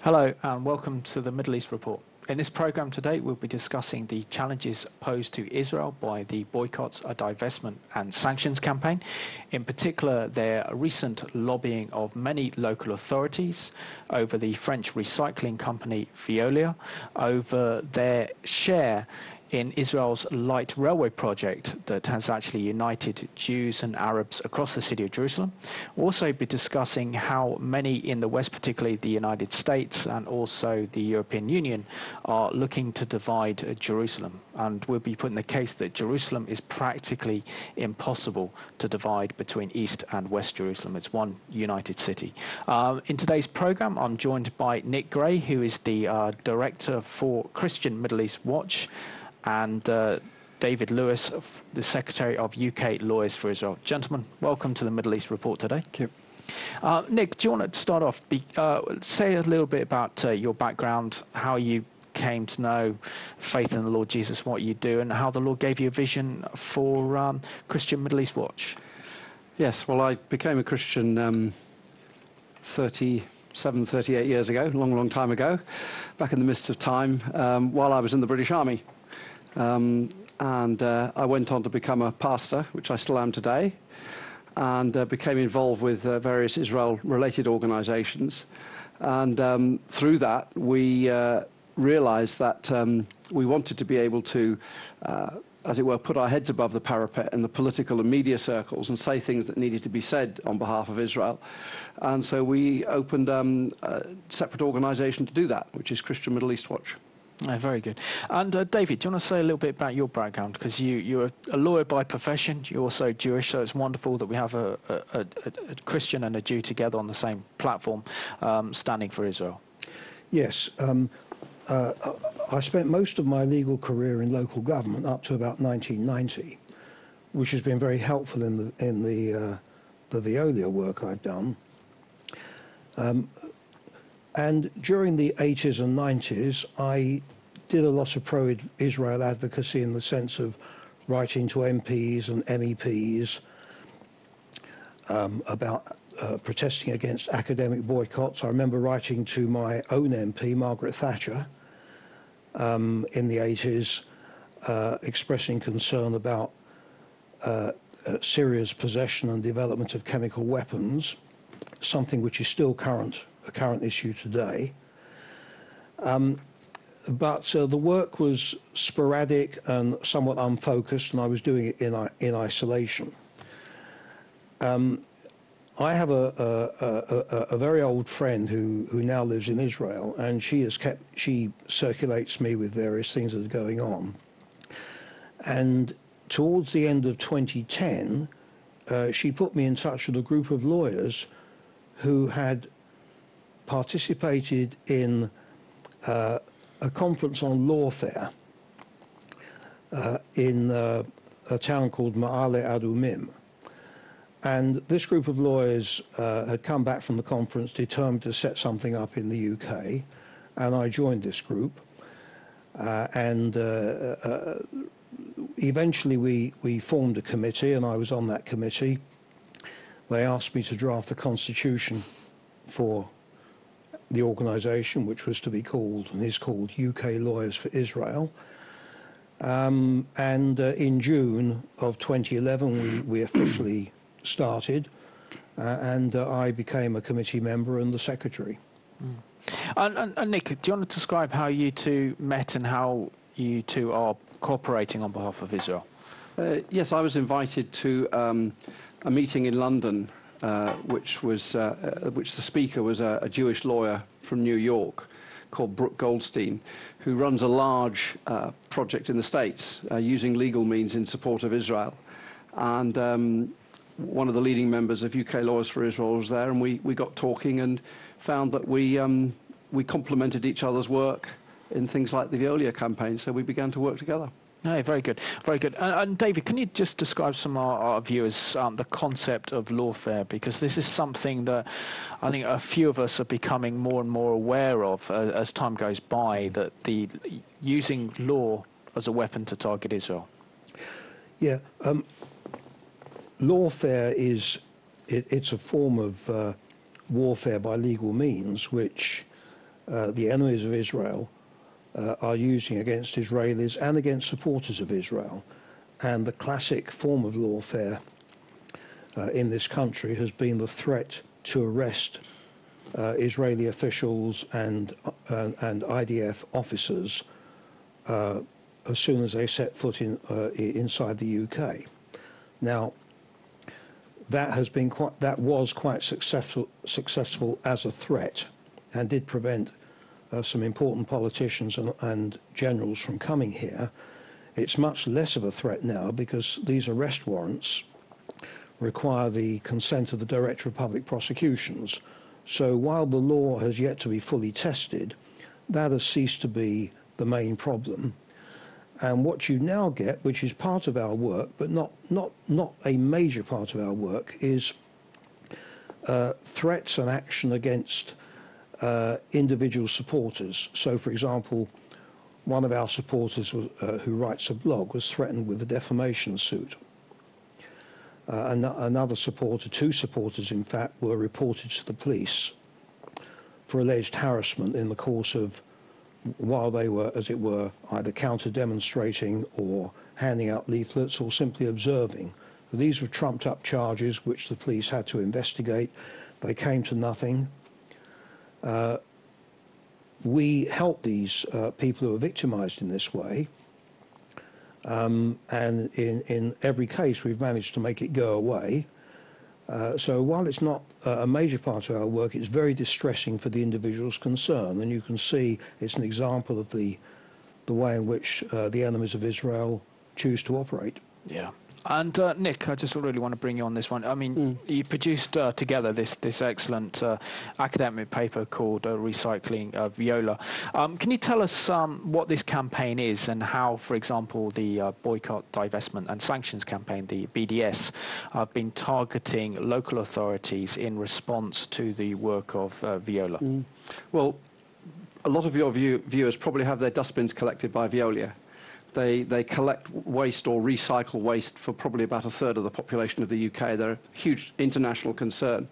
Hello and welcome to the Middle East Report. In this programme today we'll be discussing the challenges posed to Israel by the Boycott, Divestment and Sanctions campaign, in particular their recent lobbying of many local authorities over the French recycling company Veolia, over their share in Israel's light railway project that has actually united Jews and Arabs across the city of Jerusalem. We'll also be discussing how many in the West, particularly the United States and also the European Union, are looking to divide Jerusalem. And we'll be putting the case that Jerusalem is practically impossible to divide between East and West Jerusalem. It's one united city. In today's programme, I'm joined by Nick Gray, who is the Director for Christian Middle East Watch, and David Lewis, the Secretary of UK Lawyers for Israel. Gentlemen, welcome to the Middle East Report today. Thank you. Nick, do you want to start off? Say a little bit about your background, how you came to know faith in the Lord Jesus, what you do, and how the Lord gave you a vision for Christian Middle East Watch. Yes, well, I became a Christian 38 years ago, long time ago, back in the midst of time, while I was in the British Army. I went on to become a pastor, which I still am today, and became involved with various Israel-related organisations. And through that, we realised that we wanted to be able to, as it were, put our heads above the parapet in the political and media circles and say things that needed to be said on behalf of Israel. And so we opened a separate organisation to do that, which is Christian Middle East Watch. Oh, very good. And David, do you want to say a little bit about your background? Because you're a lawyer by profession, you're also Jewish, so it's wonderful that we have a Christian and a Jew together on the same platform, standing for Israel. Yes. I spent most of my legal career in local government up to about 1990, which has been very helpful in the Veolia work I've done. And during the 80s and 90s, I did a lot of pro-Israel advocacy in the sense of writing to MPs and MEPs about protesting against academic boycotts. I remember writing to my own MP, Margaret Thatcher, in the 80s, expressing concern about Syria's possession and development of chemical weapons, something which is still a current issue today. But the work was sporadic and somewhat unfocused, and I was doing it in isolation. I have a very old friend who now lives in Israel, and she circulates me with various things that are going on. And towards the end of 2010, she put me in touch with a group of lawyers who had participated in a conference on lawfare in a town called Ma'ale Adumim. And this group of lawyers had come back from the conference determined to set something up in the UK, and I joined this group. Eventually we formed a committee, and I was on that committee. They asked me to draft the constitution for the organisation, which was to be called and is called UK Lawyers for Israel. In June of 2011, we officially started, and I became a committee member and the secretary. And Nick, do you want to describe how you two met and how you two are cooperating on behalf of Israel? Yes, I was invited to a meeting in London, which the speaker was a Jewish lawyer from New York called Brooke Goldstein, who runs a large project in the States using legal means in support of Israel. And one of the leading members of UK Lawyers for Israel was there, and we got talking and found that we complemented each other's work in things like the Veolia campaign, so we began to work together. No, very good, very good. And David, can you just describe some of our viewers the concept of lawfare? Because this is something that I think a few of us are becoming more and more aware of as time goes by, that using law as a weapon to target Israel. Yeah, lawfare it's a form of warfare by legal means, which the enemies of Israel are using against Israelis and against supporters of Israel. And the classic form of lawfare in this country has been the threat to arrest Israeli officials and IDF officers as soon as they set foot inside the UK. Now, that was quite successful as a threat, and did prevent some important politicians and generals from coming here. It's much less of a threat now because these arrest warrants require the consent of the Director of Public Prosecutions. So while the law has yet to be fully tested, that has ceased to be the main problem. And what you now get, which is part of our work, but not a major part of our work, is threats and action against individual supporters. So, for example, one of our supporters who writes a blog was threatened with a defamation suit. Another supporter, two supporters in fact, were reported to the police for alleged harassment in the course of, while they were, as it were, either counter-demonstrating or handing out leaflets or simply observing. These were trumped-up charges which the police had to investigate. They came to nothing. We help these people who are victimized in this way, and in every case we've managed to make it go away. So while it's not a major part of our work, it's very distressing for the individuals concerned, and you can see it's an example of the way in which the enemies of Israel choose to operate. Yeah. And Nick, I just really want to bring you on this one. I mean, you produced together this excellent academic paper called Recycling Veolia. Can you tell us what this campaign is and how, for example, the Boycott, Divestment and Sanctions campaign, the BDS, have been targeting local authorities in response to the work of Veolia? Well, a lot of your viewers probably have their dustbins collected by Veolia. They collect waste or recycle waste for probably about a third of the population of the UK. They're a huge international concern.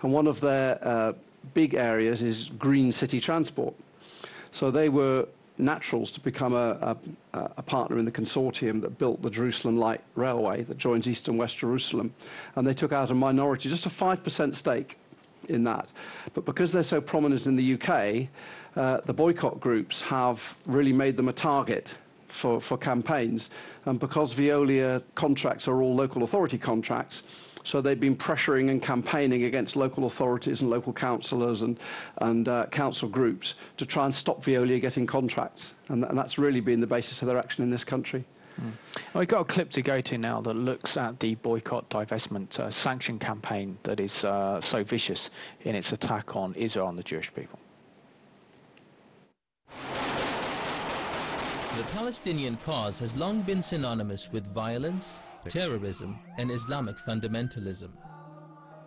And one of their big areas is green city transport. So they were naturals to become a partner in the consortium that built the Jerusalem Light Railway that joins East and West Jerusalem. And they took out a minority, just a 5% stake in that. But because they're so prominent in the UK, the boycott groups have really made them a target for campaigns, and because Veolia contracts are all local authority contracts, so they've been pressuring and campaigning against local authorities and local councillors and council groups to try and stop Veolia getting contracts, and that's really been the basis of their action in this country. Well, we've got a clip to go to now that looks at the Boycott, Divestment Sanction campaign that is so vicious in its attack on Israel and the Jewish people. The Palestinian cause has long been synonymous with violence, terrorism, and Islamic fundamentalism.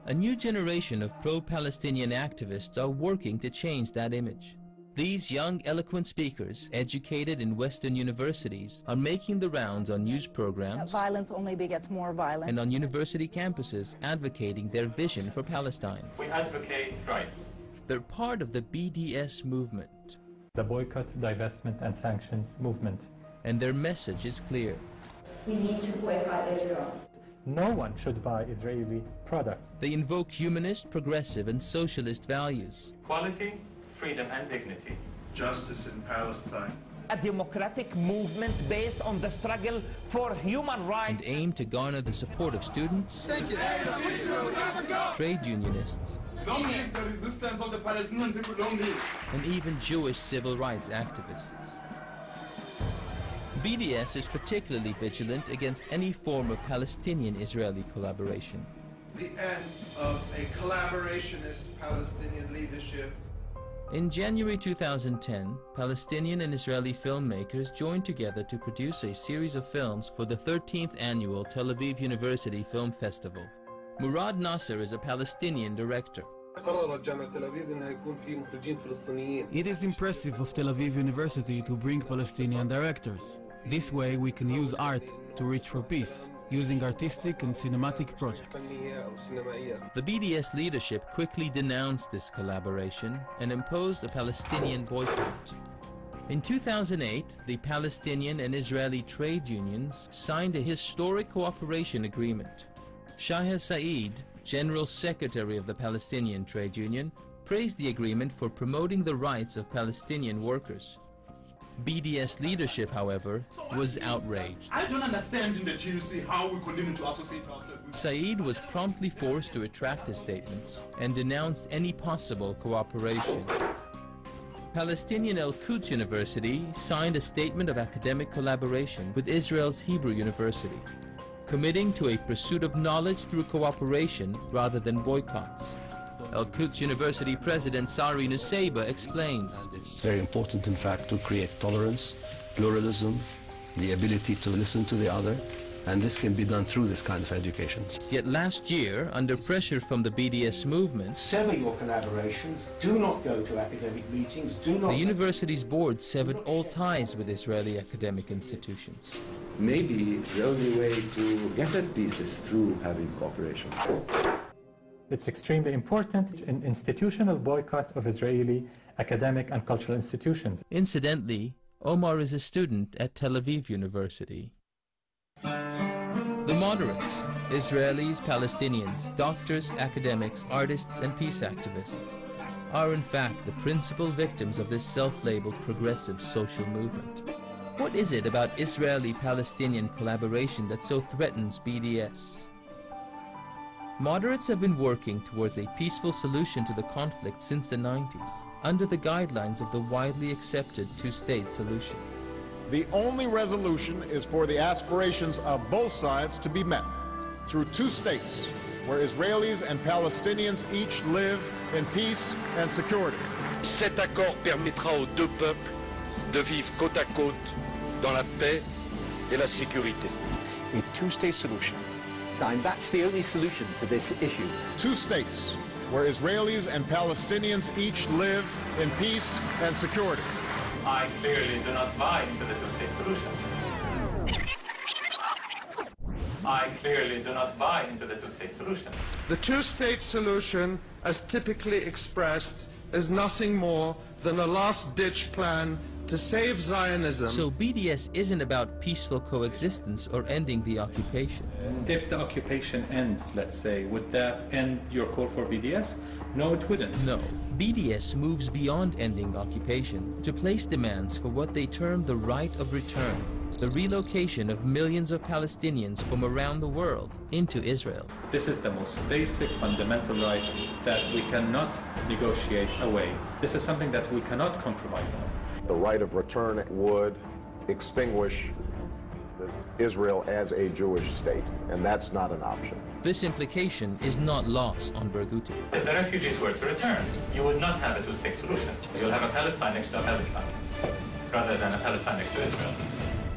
A new generation of pro-Palestinian activists are working to change that image. These young, eloquent speakers, educated in Western universities, are making the rounds on news programs. Violence only begets more violence. And on university campuses, advocating their vision for Palestine. We advocate rights. They're part of the BDS movement. The Boycott, Divestment and Sanctions movement. And their message is clear. We need to boycott Israel. No one should buy Israeli products. They invoke humanist, progressive and socialist values. Equality, freedom and dignity. Justice in Palestine. A democratic movement based on the struggle for human rights. And aim to garner the support of students, trade unionists, Don't leave the resistance of the Palestinian people, don't leave. And even Jewish civil rights activists. BDS is particularly vigilant against any form of Palestinian-Israeli collaboration. The end of a collaborationist Palestinian leadership. In January 2010, Palestinian and Israeli filmmakers joined together to produce a series of films for the 13th annual Tel Aviv University Film Festival. Murad Nasser is a Palestinian director. It is impressive of Tel Aviv University to bring Palestinian directors. This way we can use art to reach for peace, using artistic and cinematic projects. The BDS leadership quickly denounced this collaboration and imposed a Palestinian boycott. In 2008, the Palestinian and Israeli trade unions signed a historic cooperation agreement. Shahar Saeed, General Secretary of the Palestinian Trade Union, praised the agreement for promoting the rights of Palestinian workers. BDS leadership, however, was outraged. I don't understand in the TUC how we continue to associate ourselves with... Saeed was promptly forced to retract his statements and denounced any possible cooperation. Palestinian Al-Quds University signed a statement of academic collaboration with Israel's Hebrew University, committing to a pursuit of knowledge through cooperation rather than boycotts. Al-Quds University President Sari Nusseibeh explains. It's very important, in fact, to create tolerance, pluralism, the ability to listen to the other, and this can be done through this kind of education. Yet last year, under pressure from the BDS movement, sever your collaborations, do not go to academic meetings, do not... The university's board severed all ties with Israeli academic institutions. Maybe the only way to get at peace is through having cooperation. It's extremely important in institutional boycott of Israeli academic and cultural institutions. Incidentally, Omar is a student at Tel Aviv University. The moderates, Israelis, Palestinians, doctors, academics, artists, and peace activists, are in fact the principal victims of this self-labeled progressive social movement. What is it about Israeli-Palestinian collaboration that so threatens BDS? Moderates have been working towards a peaceful solution to the conflict since the 90s, under the guidelines of the widely accepted two-state solution. The only resolution is for the aspirations of both sides to be met through two states, where Israelis and Palestinians each live in peace and security. Cet accord permettra aux deux peuples de vivre côte à côte dans la paix et la sécurité. A two-state solution. That's the only solution to this issue. Two states, where Israelis and Palestinians each live in peace and security. I clearly do not buy into the two-state solution. I clearly do not buy into the two-state solution. The two-state solution, as typically expressed, is nothing more than a last-ditch plan to save Zionism. So BDS isn't about peaceful coexistence or ending the occupation. If the occupation ends, let's say, would that end your call for BDS? No, it wouldn't. No. BDS moves beyond ending occupation to place demands for what they term the right of return, the relocation of millions of Palestinians from around the world into Israel. This is the most basic, fundamental right that we cannot negotiate away. This is something that we cannot compromise on. The right of return would extinguish Israel as a Jewish state, and that's not an option. This implication is not lost on Barghouti. If the refugees were to return, you would not have a two-state solution. You'll have a Palestine next to a Palestine, rather than a Palestine next to Israel.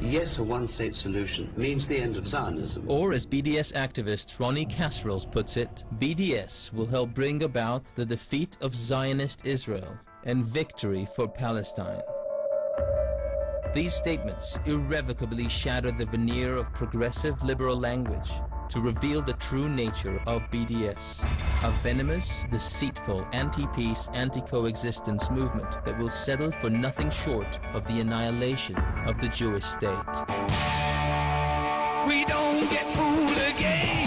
Yes, a one-state solution means the end of Zionism. Or as BDS activist Ronnie Casseroles puts it, BDS will help bring about the defeat of Zionist Israel and victory for Palestine. These statements irrevocably shatter the veneer of progressive liberal language to reveal the true nature of BDS, a venomous, deceitful, anti-peace, anti-coexistence movement that will settle for nothing short of the annihilation of the Jewish state. We don't get fooled again.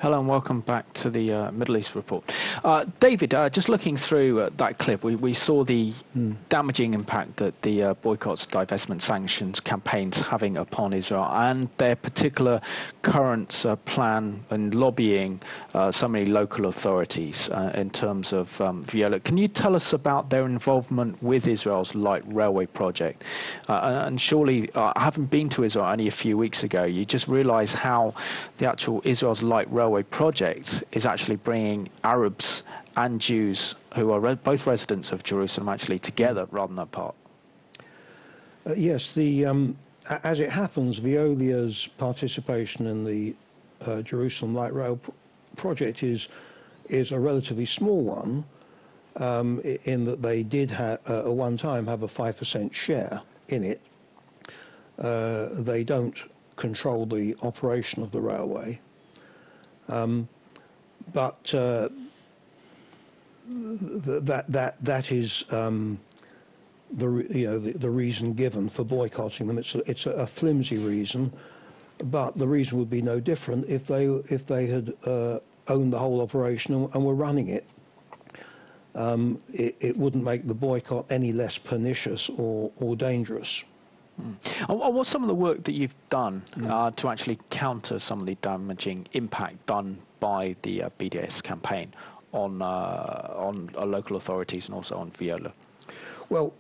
Hello and welcome back to the Middle East Report. David, just looking through that clip, we saw the damaging impact that the boycotts, divestment, sanctions campaigns having upon Israel and their particular current plan and lobbying so many local authorities in terms of Veolia. Can you tell us about their involvement with Israel's light railway project? And surely, having been to Israel only a few weeks ago, you just realize how the actual Israel's light railway project is actually bringing Arabs and Jews who are both residents of Jerusalem actually together rather than apart? Yes, as it happens, Veolia's participation in the Jerusalem Light Rail project is a relatively small one, in that they did at one time have a 5% share in it. They don't control the operation of the railway, but that is the reason given for boycotting them. It's a flimsy reason, but the reason would be no different if they had owned the whole operation and were running it. It wouldn't make the boycott any less pernicious or dangerous. What's some of the work that you've done to actually counter some of the damaging impact done by the BDS campaign on local authorities and also on Veolia? Well,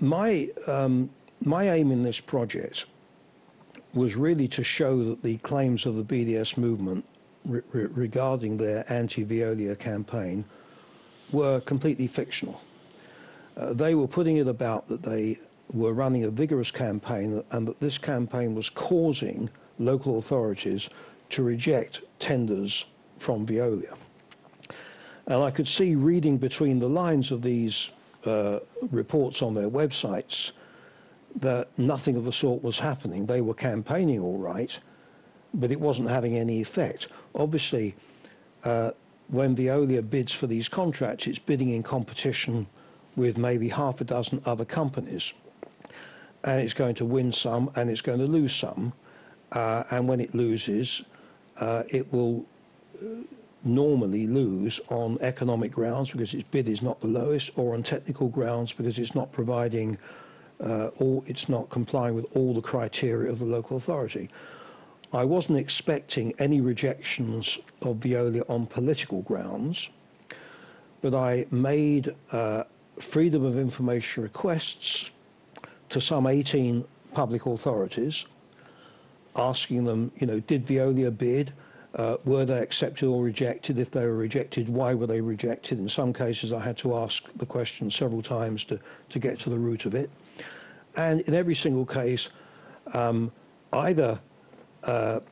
my aim in this project was really to show that the claims of the BDS movement regarding their anti-Veolia campaign were completely fictional. They were putting it about that they were running a vigorous campaign and that this campaign was causing local authorities to reject tenders from Veolia. And I could see, reading between the lines of these reports on their websites, that nothing of the sort was happening. They were campaigning all right, but it wasn't having any effect. Obviously, when Veolia bids for these contracts, it's bidding in competition with maybe half a dozen other companies. And it's going to win some and it's going to lose some. And when it loses, it will normally lose on economic grounds because its bid is not the lowest, or on technical grounds because it's not providing it's not complying with all the criteria of the local authority. I wasn't expecting any rejections of Veolia on political grounds, but I made freedom of information requests to some 18 public authorities, asking them, did Veolia bid? Were they accepted or rejected? If they were rejected, why were they rejected? In some cases, I had to ask the question several times to get to the root of it. And in every single case, either the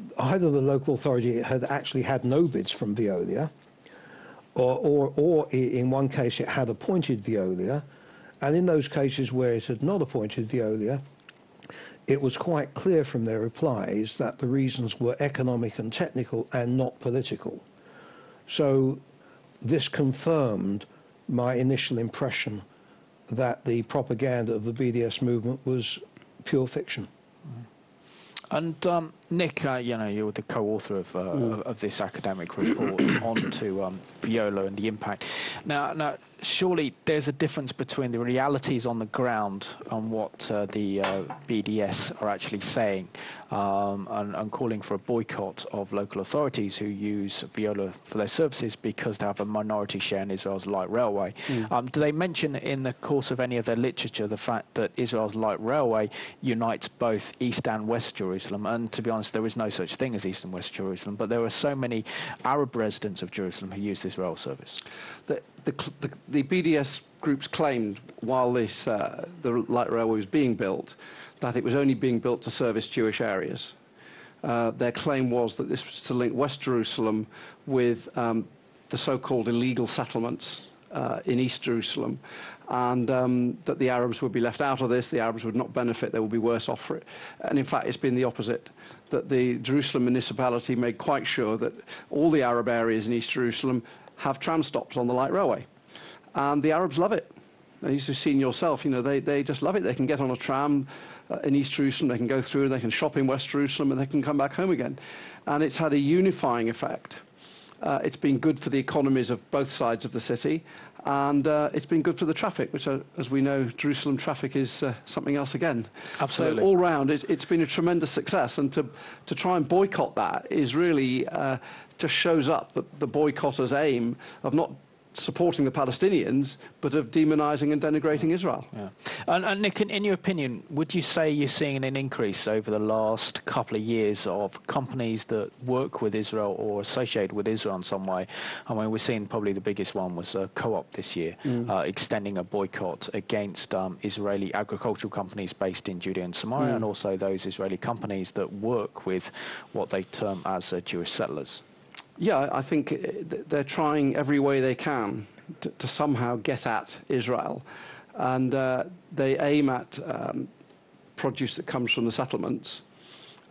local authority had actually had no bids from Veolia, or in one case it had appointed Veolia, and in those cases where it had not appointed Veolia, it was quite clear from their replies that the reasons were economic and technical and not political. So this confirmed my initial impression that the propaganda of the BDS movement was pure fiction. And Nick, you're the co-author of this academic report onto Veolia and the impact. Now, surely there's a difference between the realities on the ground and what the BDS are actually saying, and calling for a boycott of local authorities who use Veolia for their services because they have a minority share in Israel's light railway. Do they mention in the course of any of their literature the fact that Israel's light railway unites both East and West Jerusalem? And to be honest, there is no such thing as East and West Jerusalem, but there are so many Arab residents of Jerusalem who use this rail service. The BDS groups claimed while the light railway was being built that it was only being built to service Jewish areas. Their claim was that this was to link West Jerusalem with the so-called illegal settlements in East Jerusalem, and that the Arabs would be left out of this, the Arabs would not benefit, they would be worse off for it. And in fact, it's been the opposite, that the Jerusalem municipality made quite sure that all the Arab areas in East Jerusalem have tram stops on the light railway. And the Arabs love it. You've seen yourself, they just love it. They can get on a tram in East Jerusalem, they can go through, they can shop in West Jerusalem, and they can come back home again. And it's had a unifying effect. It's been good for the economies of both sides of the city, and it's been good for the traffic, which, as we know, Jerusalem traffic is something else again. Absolutely. So all round, it's been a tremendous success, and to try and boycott that is really just shows up the boycotters' aim of not supporting the Palestinians, but of demonizing and denigrating Israel. Yeah. And Nick, in your opinion, would you say you're seeing an increase over the last couple of years of companies that work with Israel or associated with Israel in some way? I mean, we're seeing probably the biggest one was Co-op this year, extending a boycott against Israeli agricultural companies based in Judea and Samaria, and also those Israeli companies that work with what they term as Jewish settlers. Yeah, I think they're trying every way they can to somehow get at Israel. And they aim at produce that comes from the settlements.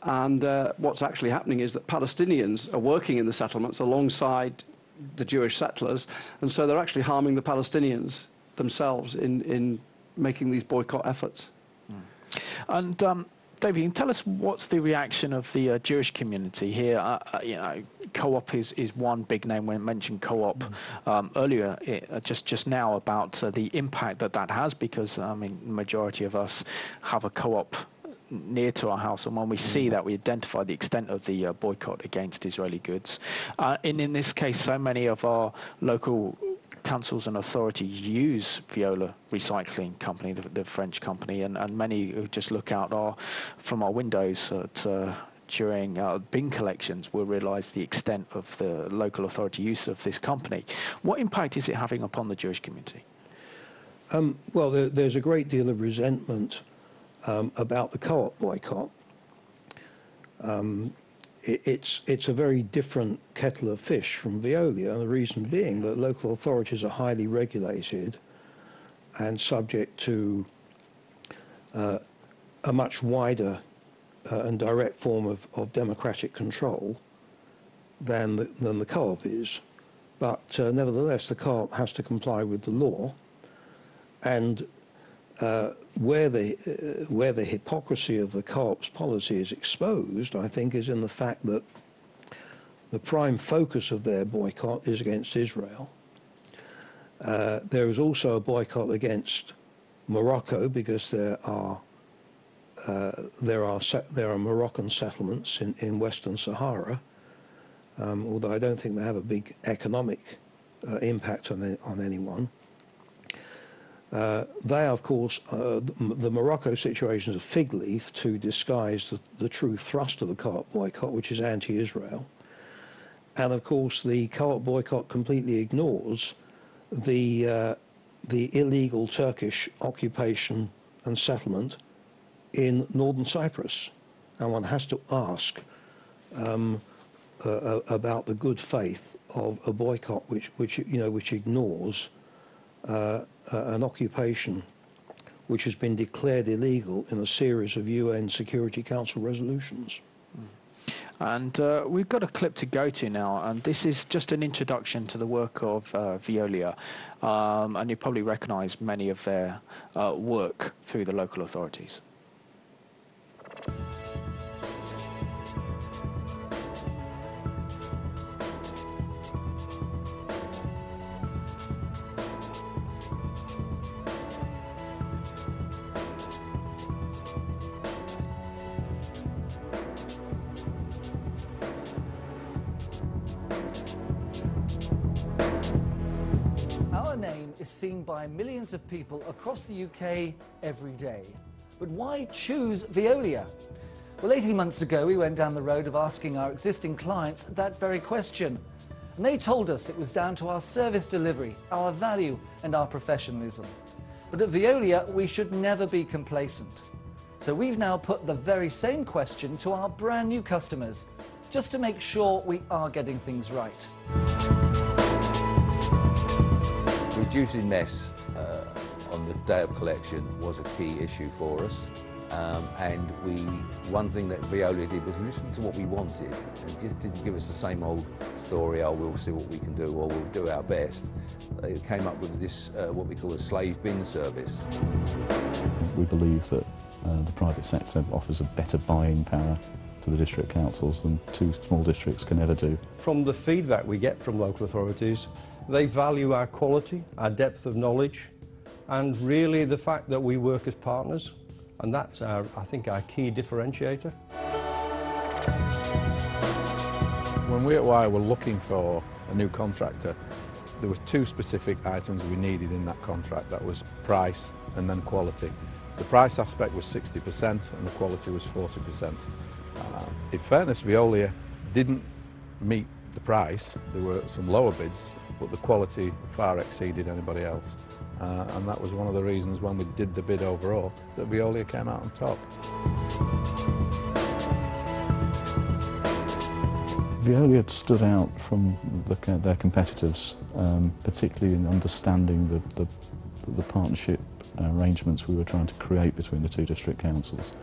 And what's actually happening is that Palestinians are working in the settlements alongside the Jewish settlers. And so they're actually harming the Palestinians themselves in making these boycott efforts. And David, can you tell us what's the reaction of the Jewish community here? You know, Co-op is one big name. We mentioned Co-op earlier, just now, about the impact that has, because I mean, the majority of us have a Co-op near to our house, and when we see that, we identify the extent of the boycott against Israeli goods. And in this case, so many of our local councils and authorities use Veolia Recycling Company, the French company, and many who just look out from our windows during bin collections will realise the extent of the local authority use of this company. What impact is it having upon the Jewish community? Well, there's a great deal of resentment about the Co-op boycott. It's a very different kettle of fish from Veolia, and the reason being that local authorities are highly regulated and subject to a much wider and direct form of democratic control than the Co-op is. But nevertheless, the Co-op has to comply with the law, and where the hypocrisy of the Co-op's policy is exposed, I think, is in the fact that the prime focus of their boycott is against Israel. There is also a boycott against Morocco because there are Moroccan settlements in Western Sahara, although I don't think they have a big economic impact on anyone. They, of course, the Morocco situation is a fig leaf to disguise the true thrust of the Co-op boycott, which is anti-Israel. And, of course, the Co-op boycott completely ignores the illegal Turkish occupation and settlement in northern Cyprus. And one has to ask about the good faith of a boycott which ignores an occupation which has been declared illegal in a series of UN Security Council resolutions. And we've got a clip to go to now, and this is just an introduction to the work of Veolia, and you probably recognise many of their work through the local authorities. Our name is seen by millions of people across the UK every day. But why choose Veolia? Well, 18 months ago, we went down the road of asking our existing clients that very question. And they told us it was down to our service delivery, our value, and our professionalism. But at Veolia, we should never be complacent. So we've now put the very same question to our brand new customers, just to make sure we are getting things right. Reducing mess on the day of collection was a key issue for us, and one thing that Veolia did was listen to what we wanted and just didn't give us the same old story, oh, we'll see what we can do, or we'll do our best. They came up with this, what we call a slave bin service. We believe that the private sector offers a better buying power to the district councils than two small districts can ever do. From the feedback we get from local authorities, they value our quality, our depth of knowledge, and really the fact that we work as partners, and that's, I think, our key differentiator. When we at Wire were looking for a new contractor, There were two specific items we needed in that contract. That was price and then quality. The price aspect was 60% and the quality was 40%. In fairness, Veolia didn't meet the price. There were some lower bids, but the quality far exceeded anybody else. And that was one of the reasons when we did the bid overall that Veolia came out on top. Veolia had stood out from their competitors, particularly in understanding the partnership arrangements we were trying to create between the two district councils.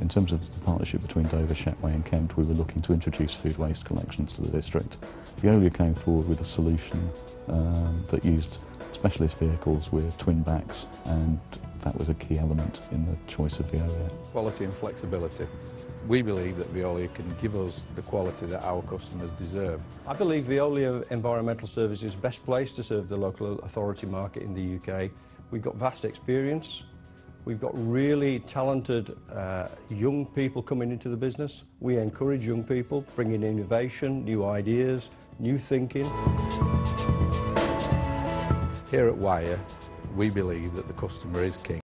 In terms of the partnership between Dover, Shetway and Kent, we were looking to introduce food waste collections to the district. Veolia came forward with a solution that used specialist vehicles with twin backs, and that was a key element in the choice of Veolia. Quality and flexibility. We believe that Veolia can give us the quality that our customers deserve. I believe Veolia Environmental Services is best placed to serve the local authority market in the UK. We've got vast experience. We've got really talented young people coming into the business. We encourage young people, bringing innovation, new ideas, new thinking. Here at Wyre, we believe that the customer is king.